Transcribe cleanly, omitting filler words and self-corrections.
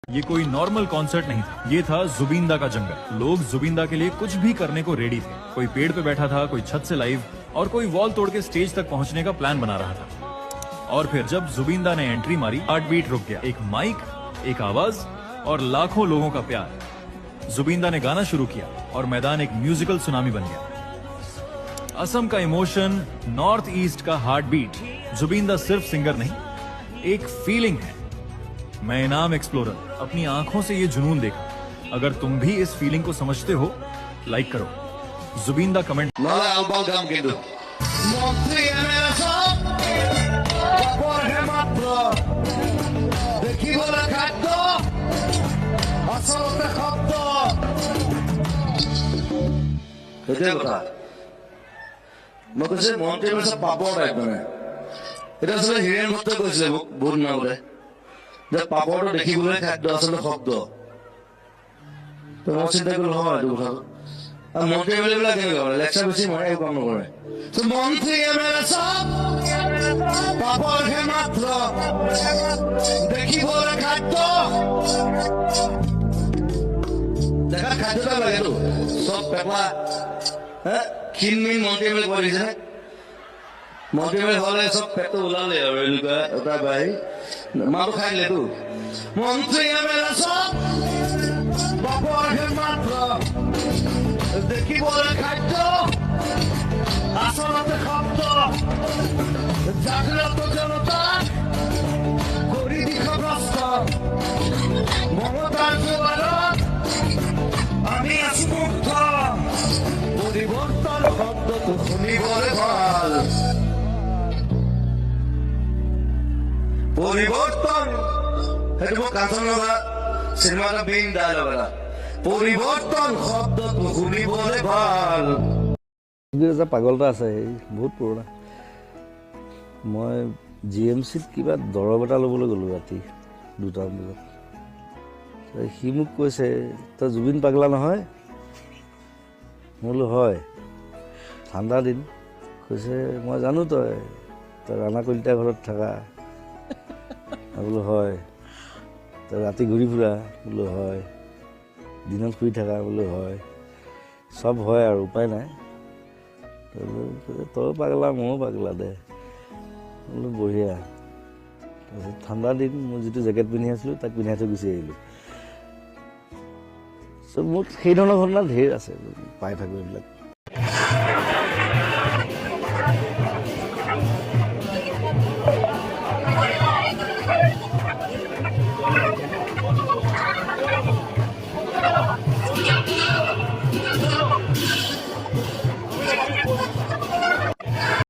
ये कोई normal concert नहीं था, ये था जुबिंदा का जंगल। लोग जुबिंदा के लिए कुछ भी करने को रेडी थे। कोई पेड़ पे बैठा था, कोई छत से लाइव और कोई वॉल तोड़ के स्टेज तक पहुंचने का प्लान बना रहा था। और फिर जब जुबिंदा ने एंट्री मारी, हार्ट बीट रुक गया। एक माइक, एक आवाज और लाखों लोगों का प्यार। जुबिंदा ने गाना शुरू किया और मैदान एक म्यूजिकल सुनामी बन गया। असम का इमोशन, नॉर्थ ईस्ट का हार्ट बीट। जुबिंदा सिर्फ सिंगर नहीं, एक फीलिंग है। मैं इनाम एक्सप्लोरर, अपनी आंखों से ये जुनून देखा। अगर तुम भी इस फीलिंग को समझते हो, लाइक करो। जुबिंदा कमेंट। মই কৈছে মন্ত্ৰী চব পাপৰ টাইপ মানে এটা আচলতে হিৰেণ ভট্টই কৈছিলে মোক বহুত দিন আগতে যে পাপৰটো দেখিবলৈ খাদ্য আচলতে শব্দ। মই চিন্তা কৰিলো হয় এইটো কথাটো। আৰু মন্ত্ৰী এম এল এ বিলাক কেনেকুৱা মানে লেকচাৰ বেছি মাৰে, একো কাম নকৰে। মন্ত্ৰী এম এল এ চব পাপৰহে মাত্ৰ দেখিবলৈ খাদ্য। দেখা খাদ্যটা লাগেতো চব পেপা ক্ষীণমিন মন্ত্ৰী এম এল এ কৈ দিছে। মন্ত্ৰী এম এল এ হলে চব পেটটো ওলালে আৰু এনেকুৱা এটা বাই মাটো খাই দিলেতো। মন্ত্ৰী এম এল এ চব পাপৰহে মাত্ৰ দেখিবলৈ খাদ্য আচলতে শব্দ। জাগ্ৰত জনতা কৰি দিশভ্ৰষ্ট মমতাৰ জোৱাৰত আমি আছো মুক্ত। পৰিবৰ্তন শব্দটো শুনিবলে ভাল। পৰিবৰ্তন সেইটো মোৰ কাঞ্চনজংঘা চিনেমা এটা মেইন ডায়লগ এটা। পৰিবৰ্তন শব্দটো শুনিবলে ভাল। পাগল এটা আছে, বহুত পুৰণা। মই GMCত কিবা দৰৱ এটা ল'বলৈ গ'লোঁ ৰাতি 2টামান বজাত। সি মোক কৈছে, তই জুবিন পাগলা নহয়? মই বোলো হয়। ঠাণ্ডা দিন। কৈছে মই জানো তই ৰাণা কলিতা ঘৰত থাকা। মই বোলো হয়। তই ৰাতি ঘূৰি ফুৰা? বোলো হয়। দিনত শুই থাকা? বোলো হয়। চব হয় আৰু উপায় নাই। তই পাগলা ময়ো পাগলা দে। বোলো বঢ়িয়া। তাৰপিছত ঠাণ্ডা দিন, মই যিটো জেকেট পিন্ধি আছিলোঁ তাক পিন্ধাই থৈ গুচি আহিলোঁ। মোৰ সেই ধৰণৰ ঘটনা ঢেৰ আছে, পাই থাকোঁ এইবিলাক।